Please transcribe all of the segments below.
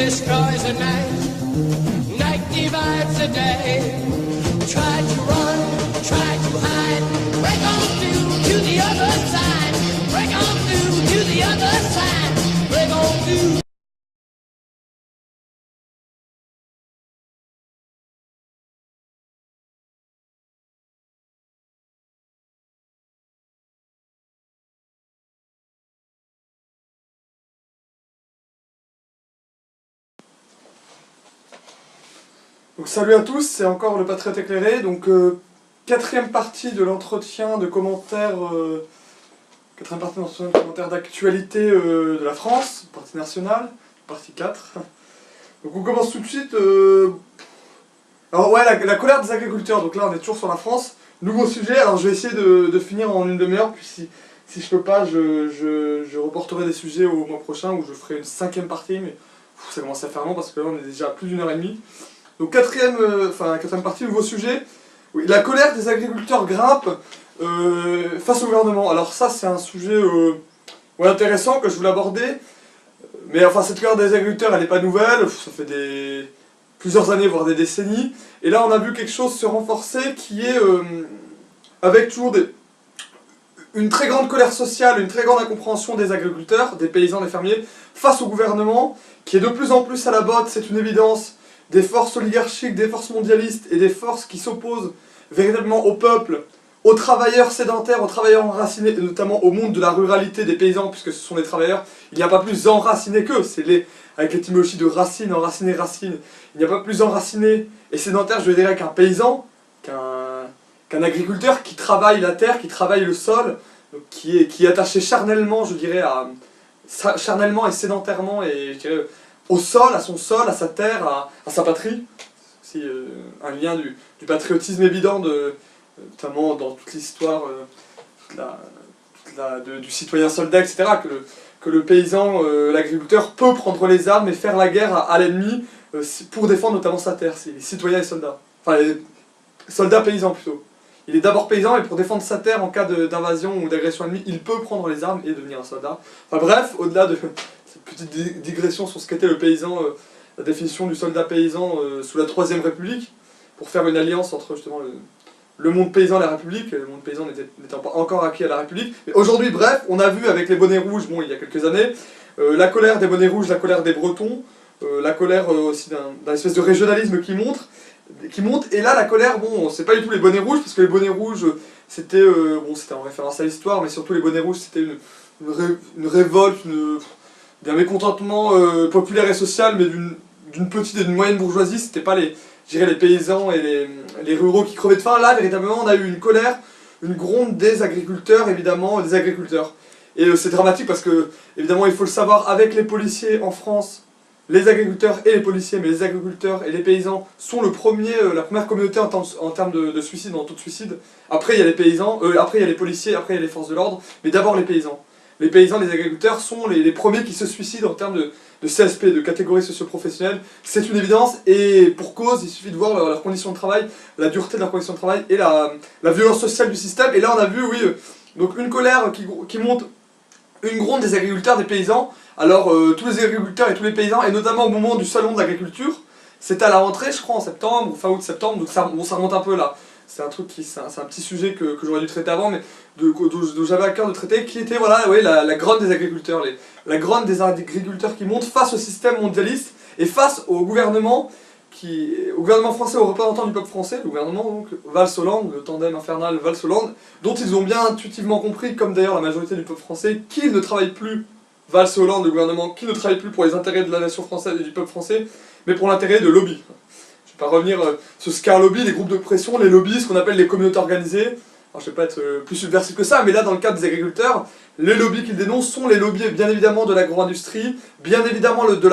destroys the night, night divides the day. Try to run, try to hide, break on through to the other side, break on through to the other side, break on through. Donc salut à tous, c'est encore le Patriote éclairé, donc quatrième partie de l'entretien de commentaires, d'actualité de la France, partie nationale, partie 4. Donc on commence tout de suite, alors ouais, la colère des agriculteurs, donc là on est toujours sur la France, nouveau sujet, alors je vais essayer de finir en une demi-heure, puis si je peux pas, je reporterai des sujets au mois prochain, où je ferai une cinquième partie, mais ça commence à faire long parce que là on est déjà à plus d'1h30. Donc quatrième partie, nouveau sujet. Oui, la colère des agriculteurs grimpe face au gouvernement. Alors ça c'est un sujet intéressant que je voulais aborder. Mais enfin cette colère des agriculteurs elle n'est pas nouvelle, ça fait plusieurs années voire des décennies. Et là on a vu quelque chose se renforcer qui est avec toujours une très grande colère sociale, une très grande incompréhension des agriculteurs, des paysans, des fermiers, face au gouvernement, qui est de plus en plus à la botte, c'est une évidence, des forces oligarchiques, des forces mondialistes et des forces qui s'opposent véritablement au peuple, aux travailleurs sédentaires, aux travailleurs enracinés, et notamment au monde de la ruralité des paysans, puisque ce sont des travailleurs, il n'y a pas plus enracinés qu'eux, avec l'étymologie de racine, enraciné, racine, il n'y a pas plus enraciné et sédentaire, je dirais, qu'un paysan, qu'un agriculteur qui travaille la terre, qui travaille le sol, qui est attaché charnellement, je dirais, charnellement et sédentairement, et je dirais, au sol, à son sol, à sa terre, à sa patrie. C'est un lien du patriotisme évident, notamment dans toute l'histoire du citoyen soldat, etc., que le paysan, l'agriculteur peut prendre les armes et faire la guerre à l'ennemi pour défendre notamment sa terre. C'est les citoyens et soldats. Enfin, les soldats paysans plutôt. Il est d'abord paysan et pour défendre sa terre en cas d'invasion ou d'agression ennemie, il peut prendre les armes et devenir un soldat. Enfin bref, au-delà de cette petite digression sur ce qu'était le paysan, la définition du soldat paysan sous la Troisième République, pour faire une alliance entre justement le monde paysan et la République, le monde paysan n'étant pas encore acquis à la République. Mais aujourd'hui, bref, on a vu avec les bonnets rouges, bon il y a quelques années, la colère des bonnets rouges, la colère des Bretons, la colère aussi d'un espèce de régionalisme qui monte, et là la colère, bon, c'est pas du tout les bonnets rouges, parce que les bonnets rouges, c'était en référence à l'histoire, mais surtout les bonnets rouges, c'était une révolte, d'un mécontentement populaire et social, mais d'une petite et d'une moyenne bourgeoisie, c'était pas les paysans et les ruraux qui crevaient de faim. Là, véritablement, on a eu une colère, une gronde des agriculteurs, évidemment, des agriculteurs. Et c'est dramatique parce que, évidemment, il faut le savoir, avec les policiers en France, les agriculteurs et les policiers, mais les agriculteurs et les paysans sont la première communauté en termes de suicide, en taux de suicide. Après il y a les paysans, après il y a les policiers, après il y a les forces de l'ordre, mais d'abord les paysans. Les paysans, les agriculteurs sont les premiers qui se suicident en termes de CSP, de catégorie socio-professionnelle. C'est une évidence et pour cause, il suffit de voir leurs conditions de travail, la dureté de leurs conditions de travail et la violence sociale du système. Et là on a vu, oui, donc une colère qui monte, une gronde des agriculteurs, des paysans. Alors tous les agriculteurs et tous les paysans, et notamment au moment du salon de l'agriculture, c'était à la rentrée je crois en septembre, ou fin août septembre, donc ça remonte un peu là. C'est un truc c'est un petit sujet que j'aurais dû traiter avant, mais dont j'avais à cœur de traiter, qui était voilà, oui, la grogne des agriculteurs, la grogne des agriculteurs qui montent face au système mondialiste, et face au gouvernement français, aux représentants du peuple français, le gouvernement donc, Valls-Hollande, le tandem infernal Valls-Hollande, dont ils ont bien intuitivement compris, comme d'ailleurs la majorité du peuple français, qu'ils ne travaillent plus, Valls-Hollande, le gouvernement, qui ne travaille plus pour les intérêts de la nation française et du peuple français, mais pour l'intérêt de lobby. Je ne vais pas revenir sur ce qu'est un lobby, les groupes de pression, les lobbies, ce qu'on appelle les communautés organisées. Alors je ne vais pas être plus subversif que ça, mais là dans le cadre des agriculteurs, les lobbies qu'ils dénoncent sont les lobbies bien évidemment de l'agro-industrie, bien évidemment de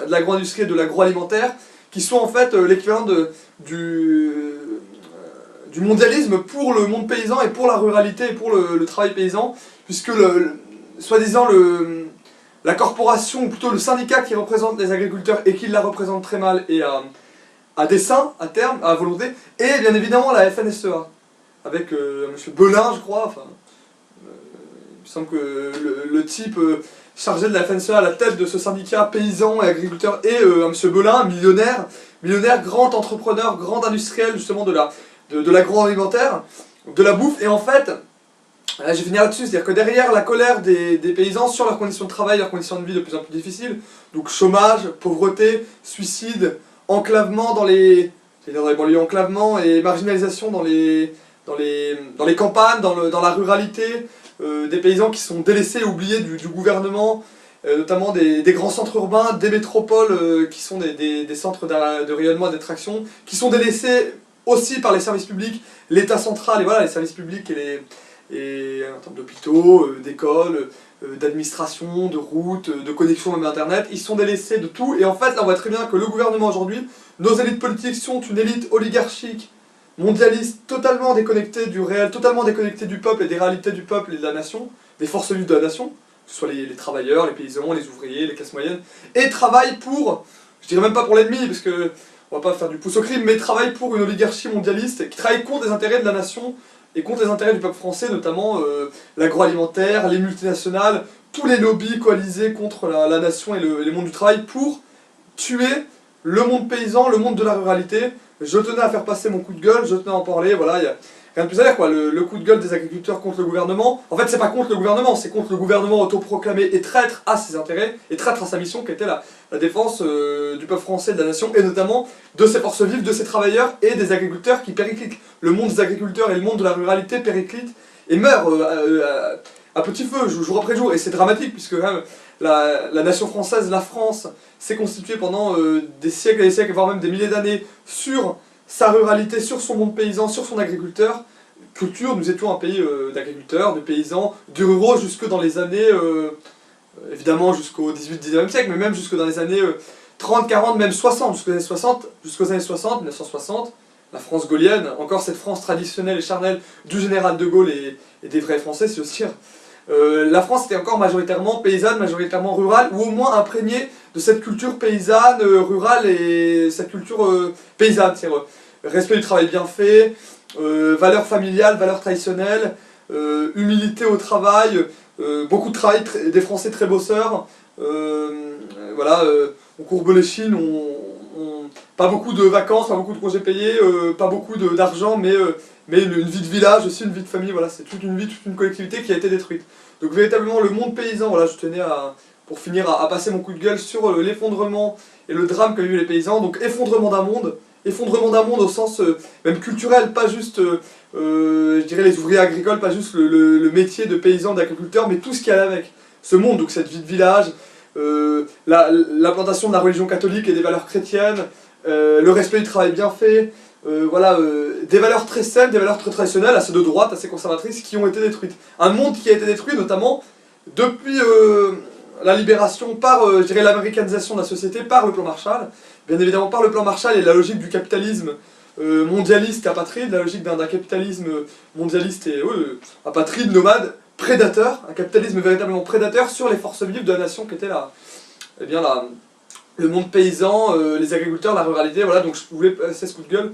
l'agro-industrie et de l'agroalimentaire, qui sont en fait l'équivalent du mondialisme pour le monde paysan et pour la ruralité et pour le travail paysan, puisque soi-disant la corporation, ou plutôt le syndicat qui représente les agriculteurs et qui la représente très mal et à dessein, à terme, à volonté, et bien évidemment la FNSEA, avec M. Belin je crois, enfin, il me semble que le type chargé de la FNSEA à la tête de ce syndicat paysan et agriculteur, et un monsieur Belin, millionnaire, grand entrepreneur, grand industriel justement de l'agroalimentaire, de la bouffe. Et en fait, je vais finir là-dessus, c'est-à-dire que derrière la colère des paysans sur leurs conditions de travail, leurs conditions de vie de plus en plus difficiles, donc chômage, pauvreté, suicide, enclavement dans les banlieues, enclavement et marginalisation dans les campagnes, dans la ruralité, des paysans qui sont délaissés et oubliés du gouvernement, notamment des grands centres urbains, des métropoles qui sont des centres de rayonnement et d'attraction, qui sont délaissés aussi par les services publics, l'État central, et voilà, les services publics en termes d'hôpitaux, d'écoles, d'administration, de routes, de connexion même Internet, ils sont délaissés de tout. Et en fait, là on voit très bien que le gouvernement aujourd'hui, nos élites politiques sont une élite oligarchique, mondialiste, totalement déconnectée du réel, totalement déconnectée du peuple et des réalités du peuple et de la nation, des forces vives de la nation, que ce soit les travailleurs, les paysans, les ouvriers, les classes moyennes, et travaillent pour, je dirais même pas pour l'ennemi, parce que on va pas faire du pouce au crime, mais travaillent pour une oligarchie mondialiste qui travaille contre les intérêts de la nation et contre les intérêts du peuple français, notamment l'agroalimentaire, les multinationales, tous les lobbies coalisés contre la nation et les mondes du travail pour tuer le monde paysan, le monde de la ruralité. Je tenais à faire passer mon coup de gueule, je tenais à en parler, voilà, il y a rien de plus à dire quoi, le coup de gueule des agriculteurs contre le gouvernement. En fait c'est pas contre le gouvernement, c'est contre le gouvernement autoproclamé et traître à ses intérêts, et traître à sa mission qui était la défense du peuple français, de la nation, et notamment de ses forces vives, de ses travailleurs et des agriculteurs qui périclitent. Le monde des agriculteurs et le monde de la ruralité périclitent et meurent à petit feu, jour après jour, et c'est dramatique puisque la nation française, la France, s'est constituée pendant des siècles et des siècles, voire même des milliers d'années, sur sa ruralité, sur son monde paysan, sur son agriculteur. Culture, nous étions un pays d'agriculteurs, de paysans, de ruraux jusque dans les années, évidemment jusqu'au 18-19e siècle, mais même jusque dans les années 30, 40, même 60, jusqu'aux années 60, 1960, la France gaulienne, encore cette France traditionnelle et charnelle du général de Gaulle et des vrais Français, si j'ose dire. La France était encore majoritairement paysanne, majoritairement rurale, ou au moins imprégnée de cette culture paysanne, rurale, et cette culture paysanne, c'est-à-dire respect du travail bien fait, valeurs familiales, valeurs traditionnelles, humilité au travail, beaucoup de travail, des Français très bosseurs, voilà, on courbe les chines, pas beaucoup de vacances, pas beaucoup de congés payés, pas beaucoup d'argent, mais une vie de village aussi, une vie de famille, voilà, c'est toute une vie, toute une collectivité qui a été détruite. Donc véritablement le monde paysan, voilà, je tenais pour finir à passer mon coup de gueule sur l'effondrement et le drame qu'ont eu les paysans. Donc effondrement d'un monde au sens même culturel, pas juste, je dirais les ouvriers agricoles, pas juste le métier de paysan, d'agriculteur, mais tout ce qui allait avec. Ce monde, donc cette vie de village, l'implantation de la religion catholique et des valeurs chrétiennes, le respect du travail bien fait, voilà, des valeurs très saines, des valeurs très traditionnelles, assez de droite, assez conservatrices, qui ont été détruites. Un monde qui a été détruit, notamment depuis la libération par, je dirais, l'américanisation de la société, par le plan Marshall, bien évidemment par le plan Marshall et la logique du capitalisme mondialiste apatride, la logique d'un capitalisme mondialiste et apatride, nomade, prédateur, un capitalisme véritablement prédateur sur les forces vives de la nation qui était le monde paysan, les agriculteurs, la ruralité, voilà, donc je voulais passer ce coup de gueule.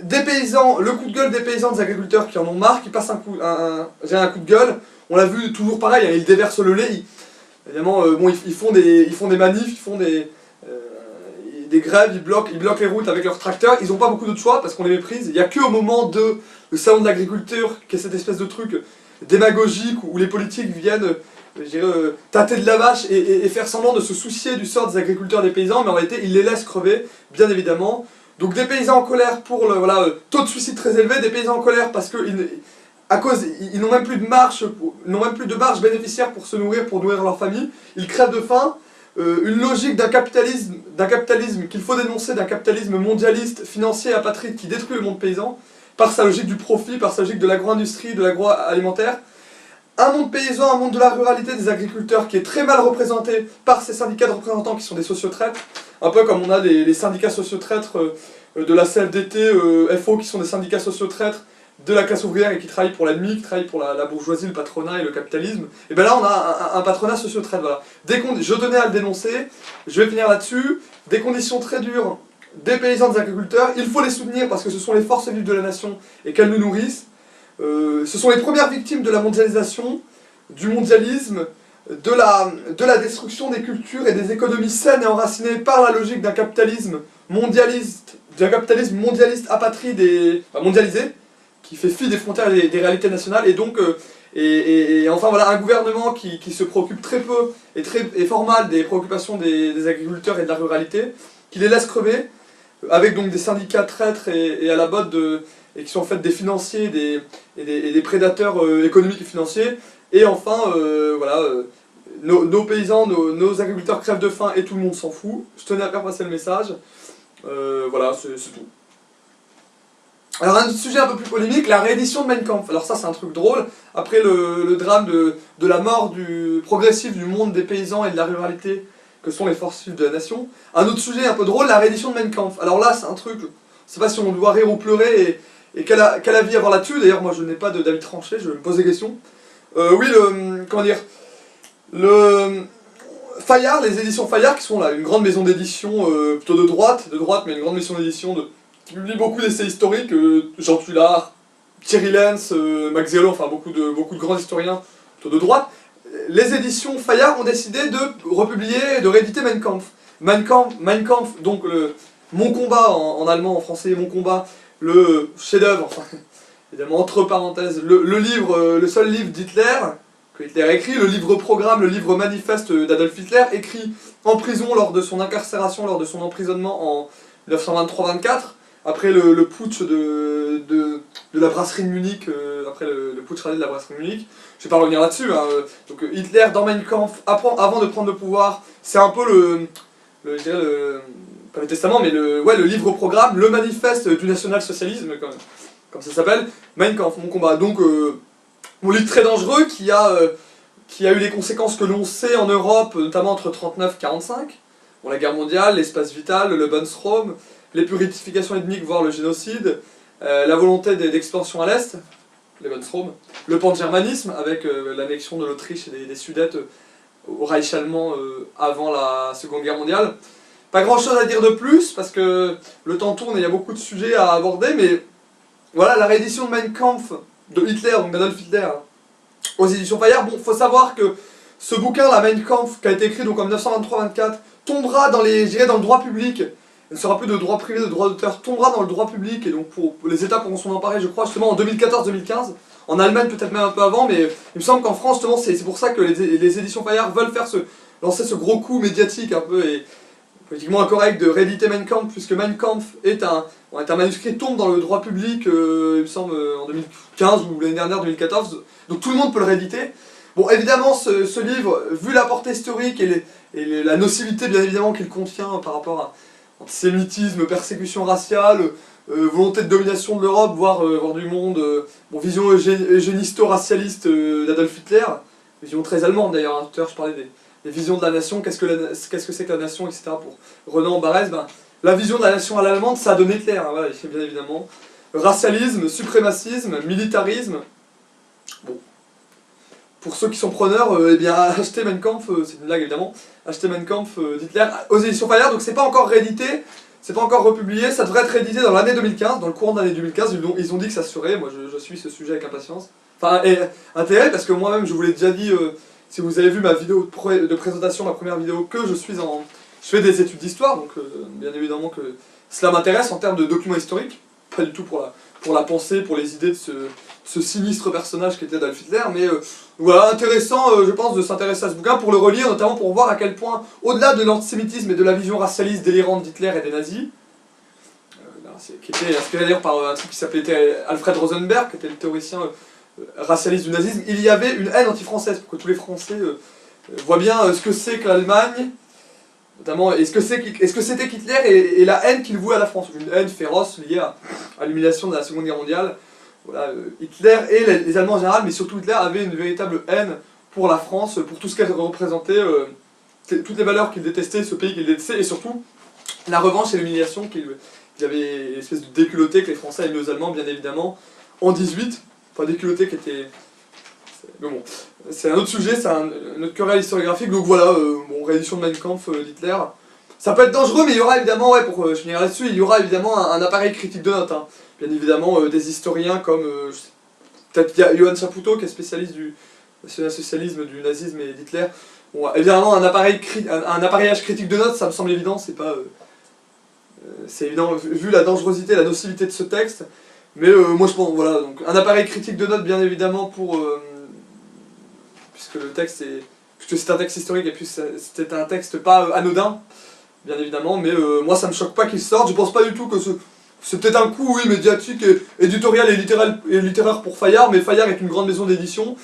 Des paysans, le coup de gueule des paysans, des agriculteurs qui en ont marre, qui passent un coup de gueule, on l'a vu toujours pareil, hein, ils déversent le lait, évidemment, ils font des manifs, ils font des grèves, ils bloquent les routes avec leurs tracteurs, ils n'ont pas beaucoup d'autres choix parce qu'on les méprise, il n'y a qu'au moment le salon de l'agriculture, qui est cette espèce de truc démagogique où les politiques viennent tâter de la vache et faire semblant de se soucier du sort des agriculteurs, des paysans, mais en réalité ils les laissent crever, bien évidemment. Donc des paysans en colère pour le taux de suicide très élevé, des paysans en colère parce qu'ils n'ont même plus de marge, bénéficiaire pour se nourrir, pour nourrir leur famille, ils crèvent de faim. Une logique d'un capitalisme qu'il faut dénoncer, d'un capitalisme mondialiste, financier, apatride, qui détruit le monde paysan, par sa logique du profit, par sa logique de l'agro-industrie, de l'agroalimentaire. Un monde paysan, un monde de la ruralité, des agriculteurs, qui est très mal représenté par ces syndicats de représentants qui sont des sociotraîtres, un peu comme on a les syndicats sociotraîtres de la CFDT, FO, qui sont des syndicats sociotraîtres de la classe ouvrière et qui travaillent pour l'ennemi, qui travaillent pour la bourgeoisie, le patronat et le capitalisme. Et bien là on a un patronat sociotraite, voilà. Je tenais à le dénoncer, je vais finir là-dessus, des conditions très dures des paysans, des agriculteurs, il faut les soutenir parce que ce sont les forces vives de la nation et qu'elles nous nourrissent. Ce sont les premières victimes de la mondialisation, du mondialisme, de la destruction des cultures et des économies saines et enracinées par la logique d'un capitalisme mondialiste apatride et mondialisé, qui fait fi des frontières et des réalités nationales, et donc et enfin voilà, un gouvernement qui se préoccupe très peu et fort mal des préoccupations des agriculteurs et de la ruralité, qui les laisse crever, avec donc des syndicats traîtres et à la botte et qui sont en fait des financiers et des prédateurs économiques et financiers. Et enfin, voilà, nos paysans, nos agriculteurs crèvent de faim et tout le monde s'en fout. Je tenais à faire passer le message. Voilà, c'est tout. Alors un sujet un peu plus polémique, la réédition de Mein Kampf. Alors ça c'est un truc drôle, après le drame de la mort progressive du monde des paysans et de la ruralité que sont les forces vives de la nation. Un autre sujet un peu drôle, la réédition de Mein Kampf. Alors là c'est un truc, je sais pas si on doit rire ou pleurer et quel avis avoir là-dessus. D'ailleurs moi je n'ai pas d'avis tranché, je me pose des questions. Oui, comment dire, Fayard, les éditions Fayard qui sont là, une grande maison d'édition plutôt de droite mais une grande maison d'édition qui publie beaucoup d'essais historiques, Jean Tullard, Thierry Lenz, Max Gallo, enfin beaucoup de grands historiens plutôt de droite. Les éditions Fayard ont décidé de republier et de rééditer Mein Kampf. Mein Kampf, donc Mon combat en allemand, en français, Mon combat, le chef-d'œuvre, enfin, évidemment entre parenthèses, le seul livre d'Hitler que Hitler a écrit, le livre programme, le livre manifeste d'Adolf Hitler, écrit en prison lors de son incarcération, lors de son emprisonnement en 1923-24, après le putsch de la brasserie de Munich, après le putsch radié de la brasserie de Munich. Je vais pas revenir là-dessus, hein. Donc Hitler dans Mein Kampf, avant de prendre le pouvoir, c'est un peu je dirais pas le testament, mais le livre programme, le manifeste du national-socialisme, comme ça s'appelle, Mein Kampf, mon combat. Donc, mon livre très dangereux qui a eu les conséquences que l'on sait en Europe, notamment entre 1939 et 1945. Bon, la guerre mondiale, l'espace vital, le Lebensraum, les purifications ethniques, voire le génocide, la volonté d'expansion à l'Est, le Lebensraum, le pangermanisme, avec l'annexion de l'Autriche et des Sudètes au Reich allemand avant la Seconde Guerre mondiale. Pas grand chose à dire de plus, parce que le temps tourne et il y a beaucoup de sujets à aborder, mais voilà, la réédition de Mein Kampf de Hitler, donc d'Adolf Hitler, aux éditions Fayard. Bon, faut savoir que ce bouquin, la Mein Kampf, qui a été écrit donc en 1923-24, tombera dans le droit public, il ne sera plus de droit privé, de droit d'auteur, tombera dans le droit public, et donc les États pourront s'en emparer, je crois, justement en 2014-2015, en Allemagne peut-être même un peu avant, mais il me semble qu'en France, justement, c'est pour ça que les éditions Fayard veulent lancer ce gros coup médiatique un peu, et politiquement incorrect de rééditer Mein Kampf, puisque Mein Kampf est un manuscrit qui tombe dans le droit public, il me semble, en 2015 ou l'année dernière, 2014, donc tout le monde peut le rééditer. Bon, évidemment, ce livre, vu la portée historique et la nocivité, bien évidemment, qu'il contient par rapport à antisémitisme, persécution raciale, volonté de domination de l'Europe, voire du monde, vision eugénisto-racialiste d'Adolf Hitler, vision très allemande d'ailleurs, hein, tout à l'heure je parlais des visions de la nation, qu'est-ce que c'est que la nation, etc. Pour Renan Barrès, la vision de la nation à l'allemande, ça donne Hitler, hein, voilà, bien évidemment. Racialisme, suprémacisme, militarisme. Bon. Pour ceux qui sont preneurs, eh bien, achetez Mein Kampf, c'est une blague évidemment, achetez Mein Kampf d'Hitler aux éditions Fayard, donc c'est pas encore réédité, c'est pas encore republié, ça devrait être réédité dans l'année 2015, dans le courant de l'année 2015, ils ont dit que ça serait, moi je suis ce sujet avec impatience. Enfin, et intérêt, parce que moi-même je vous l'ai déjà dit, si vous avez vu ma vidéo de présentation, ma première vidéo, que je fais des études d'histoire, donc bien évidemment que cela m'intéresse en termes de documents historiques, pas du tout pour la pensée, pour les idées de ce sinistre personnage qui était Adolf Hitler, mais voilà, intéressant, je pense, de s'intéresser à ce bouquin, pour le relire, notamment pour voir à quel point, au-delà de l'antisémitisme et de la vision racialiste délirante d'Hitler et des nazis, qui était inspiré d'ailleurs par un type qui s'appelait Alfred Rosenberg, qui était le théoricien racialiste du nazisme, il y avait une haine anti-française, pour que tous les Français voient bien ce que c'est que l'Allemagne, notamment, est-ce que c'était qu'Hitler et la haine qu'il vouait à la France, une haine féroce liée à l'humiliation de la Seconde Guerre mondiale. Voilà, Hitler et les Allemands en général, mais surtout Hitler, avaient une véritable haine pour la France, pour tout ce qu'elle représentait, toutes les valeurs qu'il détestait, ce pays qu'il détestait, et surtout la revanche et l'humiliation qu'il avait, une espèce de déculotté que les Français avaient mis aux Allemands, bien évidemment, en 18, enfin déculotté qui était... Mais bon, c'est un autre sujet, c'est un autre querelle historiographique, donc voilà, réédition de Mein Kampf d'Hitler. Ça peut être dangereux, mais il y aura évidemment, pour finir là-dessus, il y aura évidemment un appareil critique de notes, hein. Bien évidemment, des historiens comme, peut-être il y a Johan Chapoutot qui est spécialiste national-socialisme du nazisme et d'Hitler. Bon, évidemment, un appareillage critique de notes, ça me semble évident, c'est pas... c'est évident, vu la dangerosité, la nocivité de ce texte. Mais moi je pense, voilà, donc un appareil critique de notes, bien évidemment, puisque le texte est... Puisque c'est un texte historique et puis c'était un texte pas anodin, bien évidemment, mais moi ça me choque pas qu'il sorte, je pense pas du tout que c'est peut-être un coup, oui, médiatique, éditorial et littéraire pour Fayard, mais Fayard est une grande maison d'édition.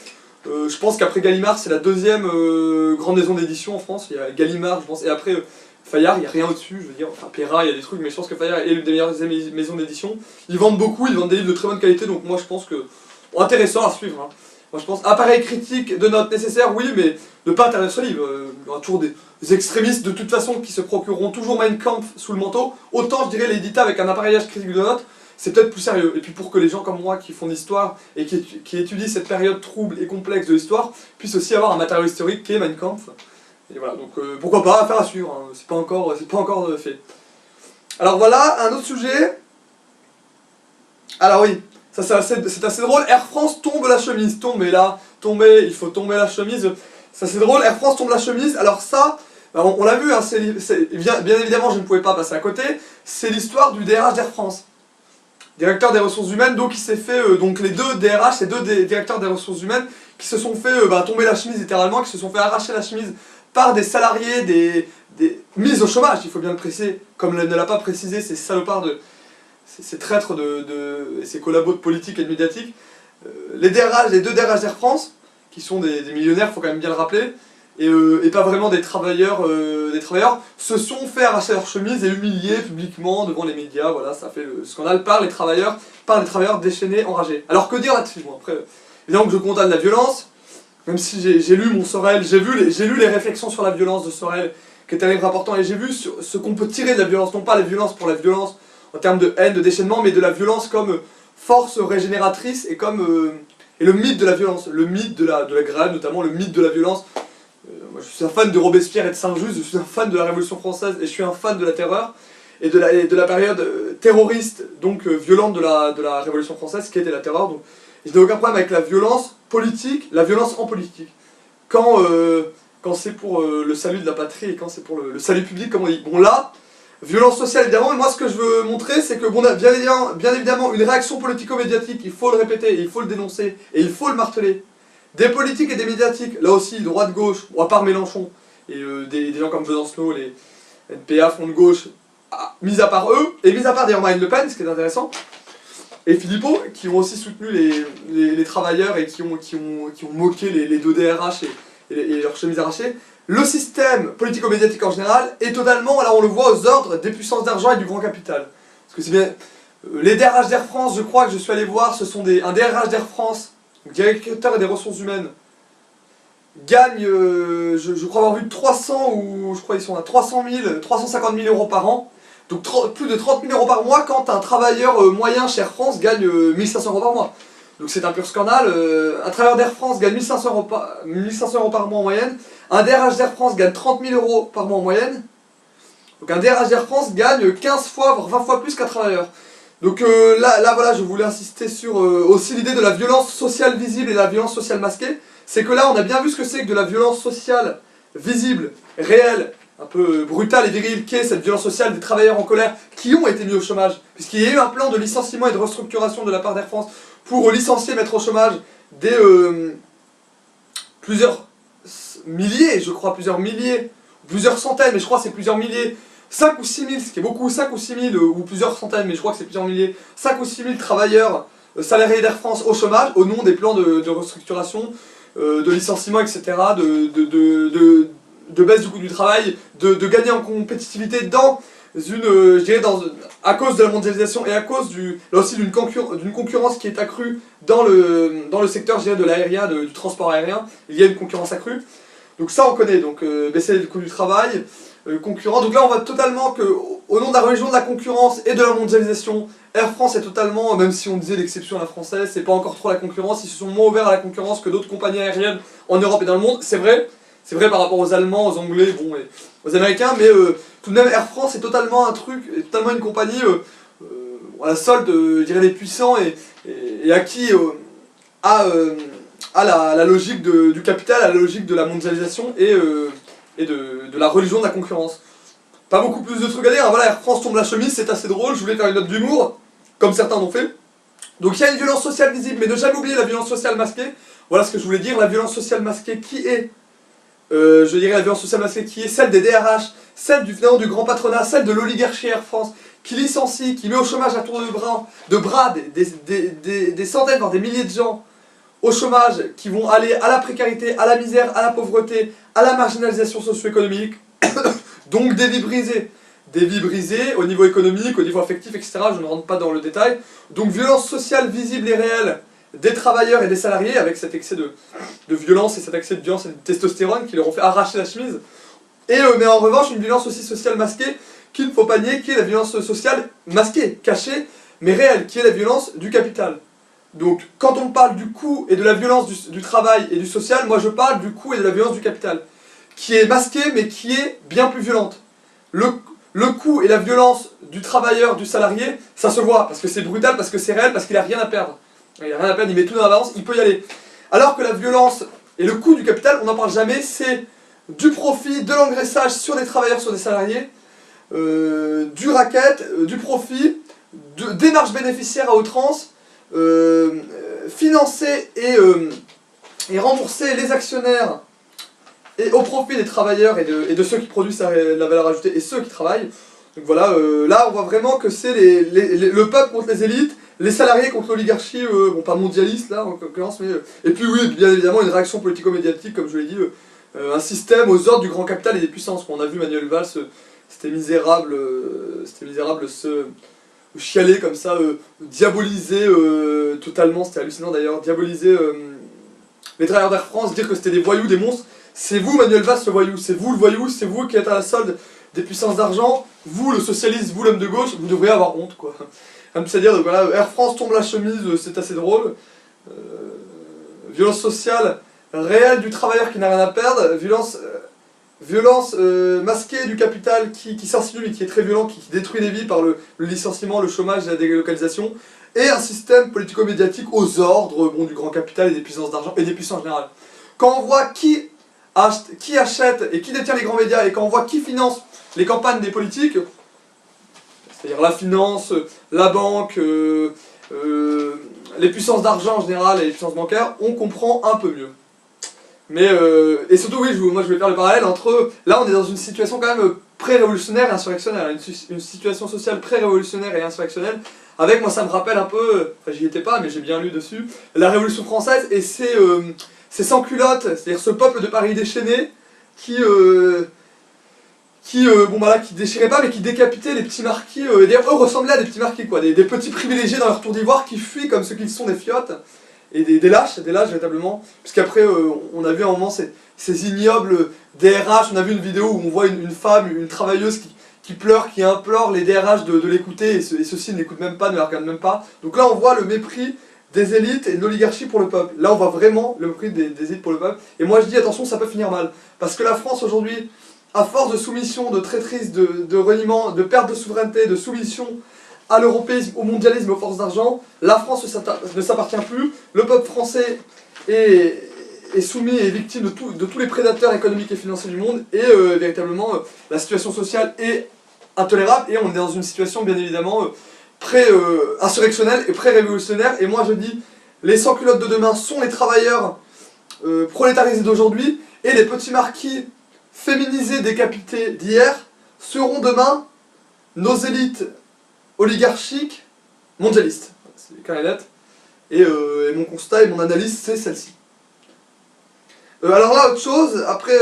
Je pense qu'après Gallimard, c'est la deuxième grande maison d'édition en France. Il y a Gallimard, je pense, et après Fayard, il n'y a rien au-dessus, je veux dire. Enfin, Perra, il y a des trucs, mais je pense que Fayard est l'une des meilleures maisons d'édition. Ils vendent beaucoup, ils vendent des livres de très bonne qualité, donc moi je pense que... Bon, intéressant à suivre, hein. Moi je pense, appareil critique de notes nécessaire, oui, mais ne pas interdire ce livre. Il y aura toujours des extrémistes de toute façon qui se procureront toujours Mein Kampf sous le manteau. Autant, je dirais, l'édita avec un appareillage critique de notes, c'est peut-être plus sérieux. Et puis pour que les gens comme moi qui font l'histoire et qui étudient cette période trouble et complexe de l'histoire puissent aussi avoir un matériau historique qui est Mein Kampf. Et voilà, donc pourquoi pas, affaire à suivre, hein. C'est pas encore fait. Alors voilà, un autre sujet. Alors oui, ça c'est assez drôle, Air France tombe la chemise, il faut tomber la chemise. Ça c'est drôle, Air France tombe la chemise, alors ça, on l'a vu, hein, bien évidemment je ne pouvais pas passer à côté, c'est l'histoire du DRH d'Air France. Directeur des ressources humaines, donc il s'est fait, donc les deux DRH, les deux directeurs des ressources humaines, qui se sont fait tomber la chemise littéralement, qui se sont fait arracher la chemise par des salariés, des mises au chômage, il faut bien le préciser, comme ne l'a pas précisé ces salopards ces traîtres et ces collabos de politique et de médiatique. Les deux DRH d'Air France, qui sont des millionnaires, il faut quand même bien le rappeler, et pas vraiment des travailleurs, se sont fait arracher leur chemise et humiliés publiquement devant les médias. Voilà, ça fait le scandale par les travailleurs déchaînés, enragés. Alors que dire là-dessus? Bon, après, évidemment que je condamne la violence, même si j'ai lu mon Sorel, j'ai lu les réflexions sur la violence de Sorel, qui est un livre important, et j'ai vu ce qu'on peut tirer de la violence, non pas la violence pour la violence, en termes de haine, de déchaînement, mais de la violence comme force régénératrice et et le mythe de la violence, le mythe de la grève, notamment le mythe de la violence. Moi, je suis un fan de Robespierre et de Saint-Just, je suis un fan de la Révolution française et je suis un fan de la terreur et de la période terroriste, donc violente de la Révolution française, qui était la terreur. Donc, je n'ai aucun problème avec la violence politique, la violence en politique. Quand c'est pour le salut de la patrie et quand c'est pour le salut public, comme on dit. Bon là, violence sociale évidemment, mais moi ce que je veux montrer, c'est que bon, bien évidemment une réaction politico-médiatique, il faut le répéter, il faut le dénoncer, et il faut le marteler. Des politiques et des médiatiques, là aussi, droite-gauche, bon, à part Mélenchon, et des gens comme Besancenot, les NPA, Front de Gauche, mis à part eux, et mis à part d'ailleurs Marine Le Pen, ce qui est intéressant, et Philippot, qui ont aussi soutenu les travailleurs et qui ont moqué les deux DRH et leurs chemises arrachées. Le système politico-médiatique en général est totalement, là on le voit, aux ordres des puissances d'argent et du grand capital. Parce que c'est bien... les DRH d'Air France, je crois que je suis allé voir, ce sont un DRH d'Air France, directeur des ressources humaines, gagne, je crois avoir vu 300 ou je crois ils sont à 350 000 euros par an. Donc plus de 30 000 euros par mois quand un travailleur moyen chez Air France gagne 1500 euros par mois. Donc c'est un pur scandale. Un travailleur d'Air France gagne 1500 euros par mois en moyenne. Un DRH d'Air France gagne 30 000 euros par mois en moyenne. Donc un DRH d'Air France gagne 15 fois, voire 20 fois plus qu'un travailleur. Donc là voilà, je voulais insister sur aussi l'idée de la violence sociale visible et de la violence sociale masquée. C'est que là on a bien vu ce que c'est que de la violence sociale visible, réelle, un peu brutale et virile, qu'est cette violence sociale des travailleurs en colère qui ont été mis au chômage. Puisqu'il y a eu un plan de licenciement et de restructuration de la part d'Air France pour licencier, mettre au chômage plusieurs milliers, je crois, plusieurs centaines, mais je crois que c'est plusieurs milliers, 5 ou 6 000, ce qui est beaucoup, 5 ou 6 000, ou plusieurs centaines, mais je crois que c'est plusieurs milliers, 5 ou 6 000 travailleurs salariés d'Air France au chômage, au nom des plans de restructuration, de licenciement, etc., de baisse du coût du travail, de gagner en compétitivité dans je dirais à cause de la mondialisation et à cause là aussi d'une concurrence qui est accrue dans le secteur, je dirais, de l'aérien, du transport aérien. Il y a une concurrence accrue. Donc ça on connaît, donc baisser le coût du travail, concurrent. Donc là on voit totalement que au nom de la religion de la concurrence et de la mondialisation, Air France est totalement, même si on disait l'exception à la française, c'est pas encore trop la concurrence, ils se sont moins ouverts à la concurrence que d'autres compagnies aériennes en Europe et dans le monde, c'est vrai par rapport aux Allemands, aux Anglais, bon, et aux Américains, mais tout de même Air France est totalement totalement une compagnie à la solde, je dirais, des puissants et à qui à la logique du capital, à la logique de la mondialisation et de la religion de la concurrence. Pas beaucoup plus de trucs à dire, hein. Voilà, Air France tombe la chemise, c'est assez drôle, je voulais faire une note d'humour, comme certains l'ont fait. Donc il y a une violence sociale visible, mais ne jamais oublier la violence sociale masquée. Voilà ce que je voulais dire, la violence sociale masquée qui est, je dirais la violence sociale masquée qui est celle des DRH, celle du grand patronat, celle de l'oligarchie Air France, qui licencie, qui met au chômage à tour de bras des centaines, voire des milliers de gens au chômage, qui vont aller à la précarité, à la misère, à la pauvreté, à la marginalisation socio-économique, donc des vies brisées. Des vies brisées au niveau économique, au niveau affectif, etc. Je ne rentre pas dans le détail. Donc violence sociale visible et réelle des travailleurs et des salariés, avec cet excès de violence et cet excès de violence et de testostérone qui leur ont fait arracher la chemise. Mais en revanche, une violence aussi sociale masquée qu'il ne faut pas nier, qui est la violence sociale masquée, cachée, mais réelle, qui est la violence du capital. Donc quand on parle du coût et de la violence du travail et du social, moi je parle du coût et de la violence du capital, qui est masquée mais qui est bien plus violente. Le coût et la violence du travailleur, du salarié, ça se voit, parce que c'est brutal, parce que c'est réel, parce qu'il n'a rien à perdre. Il n'a rien à perdre, il met tout dans la balance, il peut y aller. Alors que la violence et le coût du capital, on n'en parle jamais, c'est du profit, de l'engraissage sur des travailleurs, sur des salariés, du racket, du profit, des marges bénéficiaires à outrance, financer et rembourser les actionnaires et au profit des travailleurs et de ceux qui produisent la valeur ajoutée et ceux qui travaillent. Donc voilà, là on voit vraiment que c'est le peuple contre les élites, les salariés contre l'oligarchie, bon pas mondialiste là en l'occurrence, mais... et puis oui, bien évidemment une réaction politico-médiatique, comme je l'ai dit, un système aux ordres du grand capital et des puissances. On a vu Manuel Valls, c'était misérable se chialer comme ça, diaboliser totalement, c'était hallucinant d'ailleurs, diaboliser les travailleurs d'Air France, dire que c'était des voyous, des monstres. C'est vous Manuel Valls le voyou, c'est vous le voyou, c'est vous qui êtes à la solde des puissances d'argent, vous le socialiste, vous l'homme de gauche, vous devriez avoir honte quoi. C'est-à-dire, donc voilà, Air France tombe la chemise, c'est assez drôle. Violence sociale réelle du travailleur qui n'a rien à perdre, violence masquée du capital qui s'insinue mais qui est très violent, qui détruit les vies par le licenciement, le chômage et la délocalisation, et un système politico-médiatique aux ordres du grand capital et des puissances d'argent et des puissances générales. Quand on voit qui achète et qui détient les grands médias, et quand on voit qui finance les campagnes des politiques, c'est-à-dire la finance, la banque, les puissances d'argent en général et les puissances bancaires, on comprend un peu mieux. Mais, et surtout oui, moi je vais faire le parallèle entre, là on est dans une situation quand même pré-révolutionnaire et insurrectionnelle, une situation sociale pré-révolutionnaire et insurrectionnelle, avec, moi ça me rappelle un peu, enfin j'y étais pas mais j'ai bien lu dessus, la Révolution française et ces sans-culottes, c'est-à-dire ce peuple de Paris déchaîné qui déchirait pas mais qui décapitait les petits marquis, et d'ailleurs eux ressemblaient à des petits marquis quoi, des petits privilégiés dans leur tour d'ivoire qui fuient comme ceux qu'ils sont des fiottes, et des lâches véritablement, puisqu'après on a vu à un moment ces ignobles DRH, on a vu une vidéo où on voit une femme, une travailleuse qui pleure, qui implore les DRH de l'écouter, et ceux-ci ne l'écoutent même pas, ne la regardent même pas. Donc là on voit le mépris des élites et de l'oligarchie pour le peuple. Là on voit vraiment le mépris des élites pour le peuple, et moi je dis attention, ça peut finir mal, parce que la France aujourd'hui, à force de soumission, de traîtrise, de reniement, de perte de souveraineté, de soumission à l'européisme, au mondialisme, aux forces d'argent, la France ne s'appartient plus, le peuple français est soumis et victime de tous les prédateurs économiques et financiers du monde, et véritablement la situation sociale est intolérable, et on est dans une situation bien évidemment insurrectionnelle et pré-révolutionnaire, et moi je dis, les sans-culottes de demain sont les travailleurs prolétarisés d'aujourd'hui, et les petits marquis féminisés, décapités d'hier, seront demain nos élites oligarchiques mondialistes. C'est clair et net. Et mon constat et mon analyse, c'est celle-ci. Alors là, autre chose, après...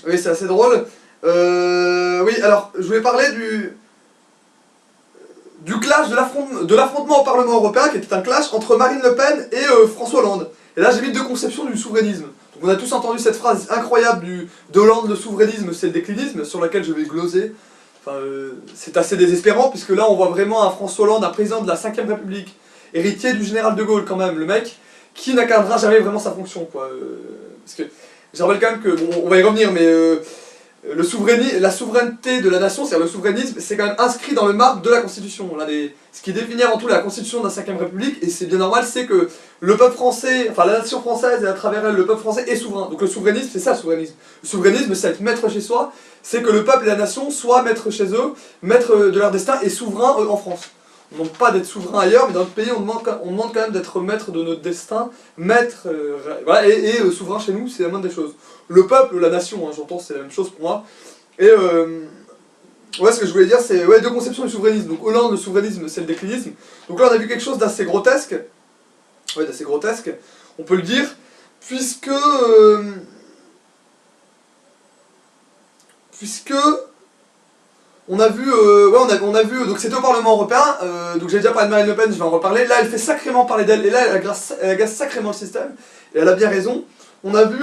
oui, c'est assez drôle. Oui, alors, je voulais parler du clash, de l'affrontement au Parlement européen, qui était un clash entre Marine Le Pen et François Hollande. Et là, j'ai mis deux conceptions du souverainisme. Donc on a tous entendu cette phrase incroyable d'Hollande, le souverainisme, c'est le déclinisme, sur laquelle je vais gloser. Enfin, c'est assez désespérant, puisque là, on voit vraiment un François Hollande, un président de la 5ème République, héritier du général de Gaulle quand même, le mec, qui n'incarnera jamais vraiment sa fonction, quoi. Parce que, je rappelle quand même que, bon, on va y revenir, mais la souveraineté de la nation, c'est-à-dire le souverainisme, c'est quand même inscrit dans le marbre de la Constitution. Ce qui définit avant tout la Constitution de la 5ème République, et c'est bien normal, c'est que le peuple français, enfin la nation française et à travers elle, le peuple français est souverain. Donc le souverainisme, c'est ça le souverainisme. Le souverainisme, c'est être maître chez soi, c'est que le peuple et la nation soient maîtres chez eux, maîtres de leur destin et souverains en France. On ne demande pas d'être souverain ailleurs, mais dans notre pays, on demande quand même d'être maître de notre destin, maître, voilà, et souverain chez nous, c'est la moindre des choses. Le peuple, la nation, hein, j'entends, c'est la même chose pour moi. Et ouais, ce que je voulais dire, c'est deux conceptions du souverainisme. Donc Hollande, le souverainisme, c'est le déclinisme. Donc là, on a vu quelque chose d'assez grotesque. Ouais, d'assez grotesque, on peut le dire, puisque on a vu, donc c'était au Parlement européen, donc j'ai déjà parlé de Marine Le Pen, je vais en reparler. Là, elle fait sacrément parler d'elle, et là, elle agace sacrément le système, et elle a bien raison. On a vu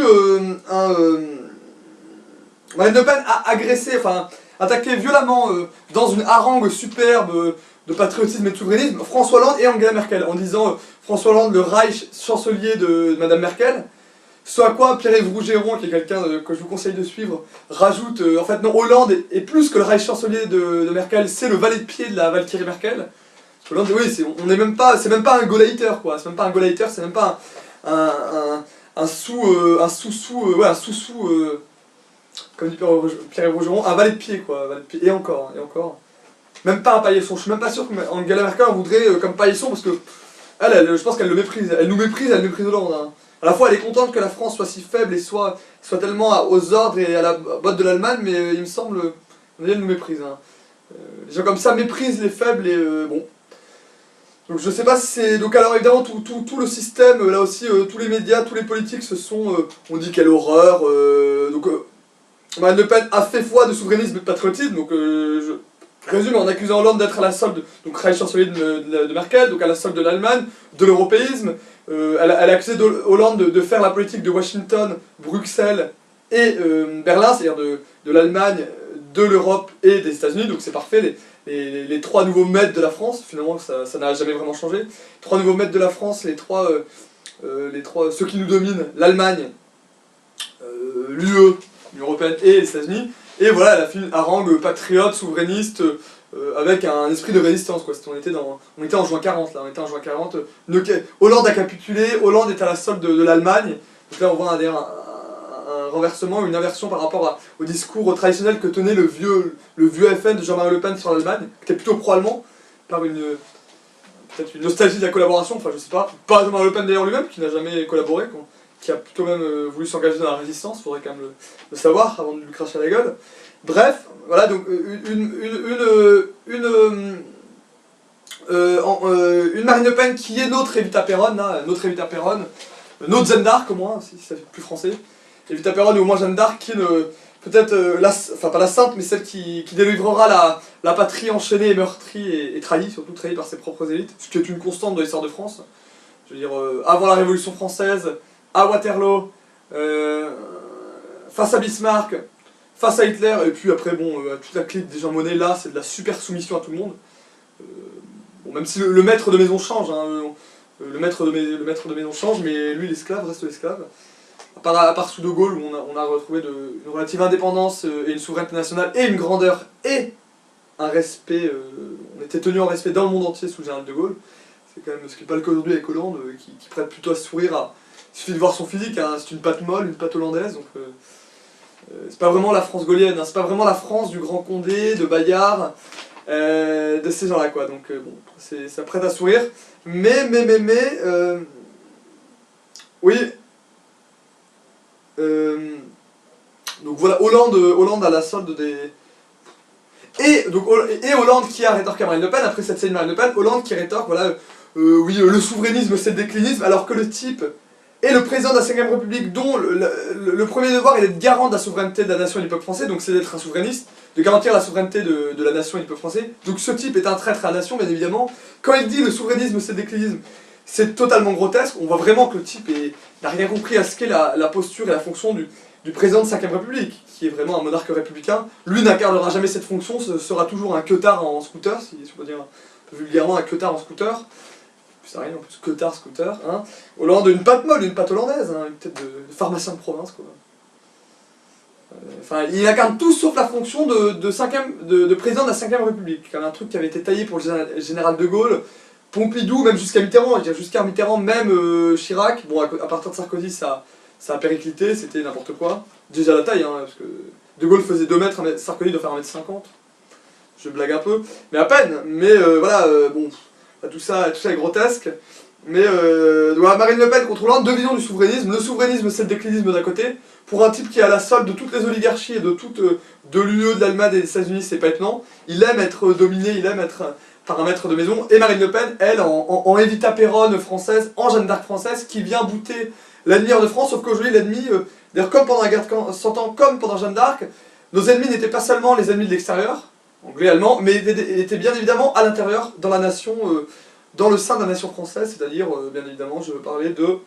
Marine Le Pen a agressé, enfin, attaqué violemment dans une harangue superbe de patriotisme et de souverainisme François Hollande et Angela Merkel, en disant François Hollande, le Reich chancelier de Madame Merkel. Ce à quoi Pierre-Yves Rougeron, qui est quelqu'un que je vous conseille de suivre, rajoute en fait non, Hollande est plus que le Reich chancelier de Merkel, c'est le valet de pied de la Valkyrie Merkel. Hollande, oui, on est même pas, c'est même pas un Gauleiter quoi, c'est même pas un Gauleiter, c'est même pas un sous-sous, comme dit Pierre-Yves Rougeron, un valet de pied quoi, valet de pied, et encore. Même pas un paillasson, je suis même pas sûr qu'Angela Merkel voudrait comme paillasson parce que je pense qu'elle le méprise, elle méprise Hollande. Hein. À la fois elle est contente que la France soit si faible et soit tellement aux ordres et à la botte de l'Allemagne, mais il me semble, elle nous méprise. Hein. Les gens comme ça méprisent les faibles et bon. Donc je sais pas si c'est... Donc alors évidemment tout le système, là aussi, tous les médias, tous les politiques se sont... on dit quelle horreur, Marine Le Pen a fait foi de souverainisme et de patriotisme, donc je résume en accusant Hollande d'être à la solde, donc Reich chancelier de Merkel, donc à la solde de l'Allemagne, de l'européisme. Elle a accusé Hollande de faire la politique de Washington, Bruxelles et Berlin, c'est-à-dire de l'Allemagne, de l'Europe et des États-Unis, donc c'est parfait, les trois nouveaux maîtres de la France, finalement ça n'a jamais vraiment changé. Trois nouveaux maîtres de la France, ceux qui nous dominent, l'Allemagne, l'UE, l'Union Européenne et les États-Unis. Et voilà, elle a fait une harangue patriote, souverainiste, avec un esprit de résistance, quoi. On était en juin 40, là, on était en juin 40. Hollande a capitulé, Hollande est à la solde de l'Allemagne. Donc là, on voit un renversement, une inversion par rapport au discours traditionnel que tenait le vieux FN de Jean-Marie Le Pen sur l'Allemagne, qui était plutôt pro-allemand, par peut-être une nostalgie de la collaboration, enfin je sais pas. Pas Jean-Marie Le Pen d'ailleurs lui-même, qui n'a jamais collaboré, quoi. Qui a plutôt même voulu s'engager dans la résistance, faudrait quand même le savoir avant de lui cracher à la gueule. Bref, voilà, donc une Marine Le Pen qui est notre Evita Peron, notre Jeanne d'Arc au moins, si ça fait plus français. Evita Peron ou au moins Jeanne d'Arc qui peut-être, enfin pas la sainte, mais celle qui délivrera la patrie enchaînée et meurtrie et trahie, surtout trahie par ses propres élites, ce qui est une constante de l'histoire de France. Je veux dire, avant la Révolution française, à Waterloo, face à Bismarck, face à Hitler, et puis après, bon, toute la clique des Jean Monnet, là, c'est de la super soumission à tout le monde. Bon, même si le maître de maison change, hein, le maître de maison change, mais lui, l'esclave reste l'esclave. À part sous De Gaulle, où on a retrouvé une relative indépendance et une souveraineté nationale, et une grandeur, et un respect, on était tenu en respect dans le monde entier sous le général De Gaulle. C'est quand même ce qui n'est pas le cas aujourd'hui avec Hollande, qui prête plutôt à sourire. Il suffit de voir son physique, hein, c'est une patte molle, une patte hollandaise, donc c'est pas vraiment la France gaulienne, hein, c'est pas vraiment la France du Grand Condé, de Bayard, de ces gens-là, quoi. Donc bon, ça prête à sourire, mais, oui, donc voilà, Hollande à la solde des... Et Hollande qui a rétorqué à Marine Le Pen, après cette scène de Marine Le Pen, Hollande qui rétorque, voilà, oui, le souverainisme c'est le déclinisme, alors que le type est le président de la 5ème République dont le premier devoir est d'être garant de la souveraineté de la nation et du peuple français, donc c'est d'être un souverainiste, de garantir la souveraineté de la nation et du peuple français. Donc ce type est un traître à la nation, bien évidemment. Quand il dit le souverainisme c'est le déclinisme, c'est totalement grotesque, on voit vraiment que le type n'a rien compris à ce qu'est la posture et la fonction du président de 5ème République, qui est vraiment un monarque républicain. Lui n'incarnera jamais cette fonction, ce sera toujours un queutard en scooter, si on peut dire un peu vulgairement un queutard en scooter. C'est rien en plus, queutard, scooter. Hein. Hollande, une patte molle, une patte hollandaise, hein, une tête de pharmacien de province, quoi. Enfin, il incarne tout sauf la fonction de président de la 5ème République. Quand même un truc qui avait été taillé pour le général de Gaulle, Pompidou, même jusqu'à Mitterrand, même Chirac. Bon, à partir de Sarkozy, ça a périclité, c'était n'importe quoi. Déjà la taille, hein, parce que de Gaulle faisait 2 mètres, Sarkozy doit faire 1,50 m. Je blague un peu, mais à peine. Mais voilà, bon, tout ça est grotesque. Mais voilà, Marine Le Pen contre Hollande, 2 visions du souverainisme. Le souverainisme, c'est le déclinisme d'un côté. Pour un type qui est à la solde de toutes les oligarchies et de l'UE, de l'Allemagne et des États-Unis, c'est pas étonnant. Il aime être dominé, il aime être par un maître de maison. Et Marine Le Pen, elle, en Evita Peron française, en Jeanne d'Arc française, qui vient bouter l'ennemi de France, sauf qu'aujourd'hui, l'ennemi, d'ailleurs, comme pendant la guerre de 100 ans, comme pendant Jeanne d'Arc, nos ennemis n'étaient pas seulement les ennemis de l'extérieur, anglais, allemands, mais étaient bien évidemment à l'intérieur, dans la nation, dans le sein de la nation française, c'est-à-dire, bien évidemment, je veux parler de...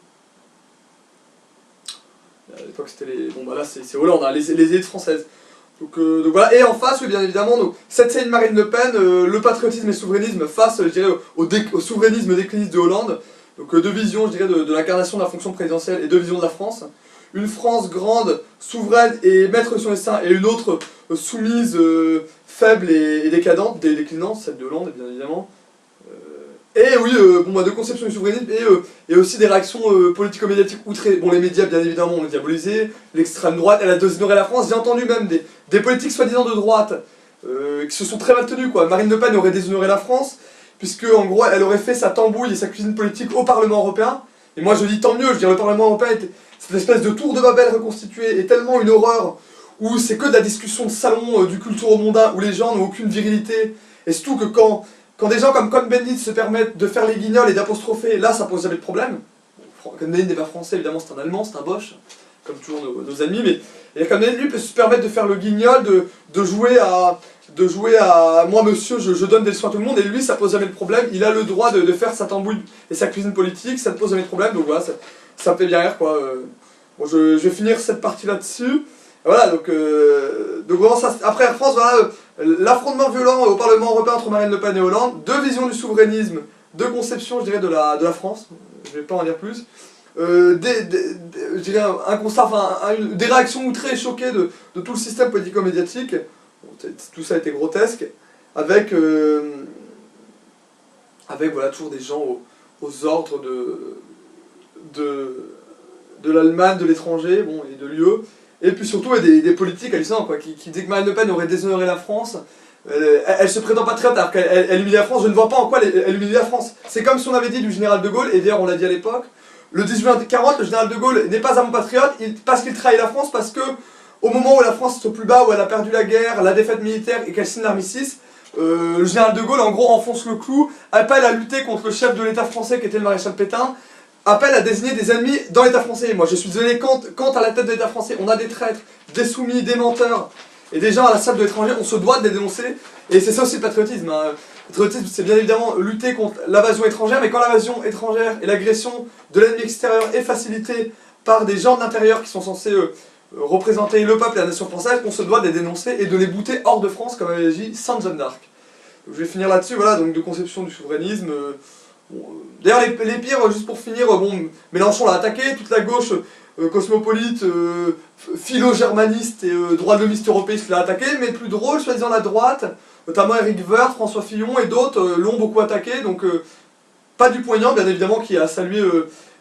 À l'époque, c'était les... Bon, bah là, c'est Hollande, hein, les élites françaises. Donc voilà, et en face, oui, bien évidemment, cette scène Marine Le Pen, le patriotisme et le souverainisme face, je dirais, au souverainisme décliniste de Hollande. Donc 2 visions, je dirais, de l'incarnation de la fonction présidentielle et 2 visions de la France. Une France grande, souveraine et maître de son destin, et une autre soumise, faible et décadente, déclinante, celle de Hollande, bien évidemment. Et oui, de conception du souverainisme, et aussi des réactions politico-médiatiques outrées. Bon, les médias, bien évidemment, ont diabolisé, l'extrême droite, elle a déshonoré la France. J'ai entendu même des politiques soi-disant de droite, qui se sont très mal tenus, quoi. Marine Le Pen aurait déshonoré la France, puisque, en gros, elle aurait fait sa tambouille et sa cuisine politique au Parlement européen. Et moi, je dis tant mieux, je veux dire, le Parlement européen était cette espèce de tour de Babel reconstitué, est tellement une horreur, où c'est que de la discussion de salon, du culture-mondain, où les gens n'ont aucune virilité, et surtout que quand des gens comme Cohn-Bendit se permettent de faire les guignols et d'apostropher, là ça pose jamais de problème. Cohn-Bendit n'est pas français, évidemment, c'est un Allemand, c'est un Bosch, comme toujours nos amis, mais Cohn-Bendit lui peut se permettre de faire le guignol, de jouer à moi monsieur, je donne des leçons à tout le monde, et lui ça pose jamais de problème, il a le droit de faire sa tambouille et sa cuisine politique, ça ne pose jamais de problème, donc voilà, ça me fait bien rire, quoi. Bon, je vais finir cette partie là-dessus. Voilà, donc vraiment ça, après Air France, voilà, l'affrontement violent au Parlement européen entre Marine Le Pen et Hollande, 2 visions du souverainisme, 2 conceptions, je dirais, de la France, je vais pas en dire plus, je dirais un constat, enfin, des réactions outrées et choquées de tout le système politico-médiatique, bon, tout ça a été grotesque, avec voilà, toujours des gens aux ordres de l'Allemagne, de l'étranger, bon, et de l'UE. Et puis surtout des politiques hallucinants, quoi, qui disent que Marine Le Pen aurait déshonoré la France. Elle se prétend patriote alors qu'elle humilie la France. Je ne vois pas en quoi elle humilie la France. C'est comme si on avait dit du général de Gaulle, et d'ailleurs on l'a dit à l'époque, le 18 juin 1940, le général de Gaulle n'est pas un bon patriote parce qu'il trahit la France, parce que au moment où la France est au plus bas, où elle a perdu la guerre, la défaite militaire et qu'elle signe l'armistice, le général de Gaulle en gros enfonce le clou, appelle à lutter contre le chef de l'État français qui était le maréchal Pétain, appelle à désigner des ennemis dans l'État français. Moi je suis désolé, quand à la tête de l'État français on a des traîtres, des soumis, des menteurs et des gens à la solde de l'étranger, on se doit de les dénoncer. Et c'est ça aussi le patriotisme. Hein. Le patriotisme, c'est bien évidemment lutter contre l'invasion étrangère, mais quand l'invasion étrangère et l'agression de l'ennemi extérieur est facilitée par des gens de l'intérieur qui sont censés représenter le peuple et la nation française, on se doit de les dénoncer et de les bouter hors de France, comme avait dit Sainte Jeanne d'Arc. Je vais finir là-dessus, voilà, donc de conception du souverainisme. Bon, d'ailleurs, les pires, juste pour finir, bon, Mélenchon l'a attaqué, toute la gauche cosmopolite, philo-germaniste et droit de l'homiste européiste l'a attaqué, mais plus drôle, soi-disant la droite, notamment Éric Woerth, François Fillon et d'autres l'ont beaucoup attaqué, donc pas du poignant, bien évidemment, qui a salué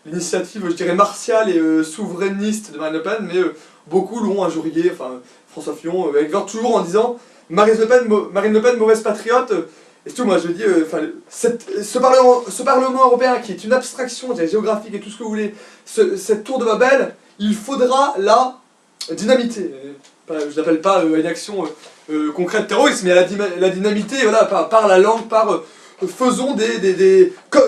l'initiative, je dirais, martiale et souverainiste de Marine Le Pen, mais beaucoup l'ont injurié, enfin, François Fillon, Éric Woerth, toujours en disant Marine Le Pen, mauvaise patriote. Et surtout, moi je dis, ce Parlement européen qui est une abstraction géographique et tout ce que vous voulez, cette tour de Babel, il faudra la dynamiter. Je n'appelle pas à une action concrète terroriste, mais à la dynamiter, voilà, par la langue, faisons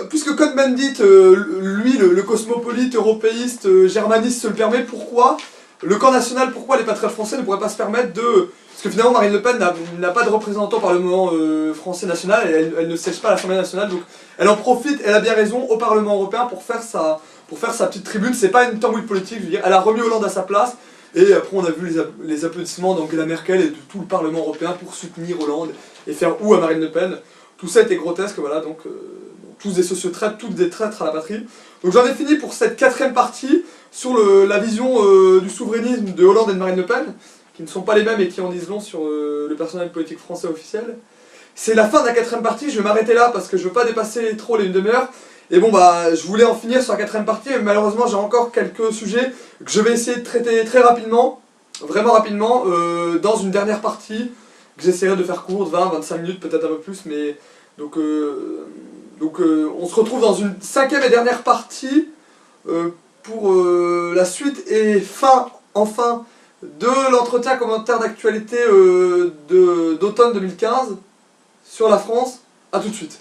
puisque Cohn-Bendit, lui, le cosmopolite, européiste, germaniste se le permet, pourquoi le camp national, pourquoi les patriotes français ne pourraient pas se permettre de... Parce que finalement Marine Le Pen n'a pas de représentant au Parlement français national, et elle ne siège pas à l'Assemblée nationale, donc elle en profite, elle a bien raison, au Parlement européen pour faire sa petite tribune. C'est pas une tambouille politique, je veux dire, elle a remis Hollande à sa place, et après on a vu les applaudissements d'Angela Merkel et de tout le Parlement européen pour soutenir Hollande et faire à Marine Le Pen. Tout ça était grotesque, voilà, donc tous des sociotraîtres, toutes des traîtres à la patrie. Donc j'en ai fini pour cette 4e partie sur la vision du souverainisme de Hollande et de Marine Le Pen, qui ne sont pas les mêmes et qui en disent long sur le personnel politique français officiel. C'est la fin de la 4ème partie, je vais m'arrêter là parce que je veux pas dépasser trop les 1 demi-heure. Et bon bah je voulais en finir sur la 4ème partie, mais malheureusement j'ai encore quelques sujets que je vais essayer de traiter très rapidement, vraiment rapidement, dans une dernière partie, que j'essaierai de faire courte, 20-25 minutes, peut-être un peu plus, mais... Donc on se retrouve dans une 5ème et dernière partie pour la suite et enfin, de l'entretien commentaire d'actualité d'automne 2015 sur la France. A tout de suite.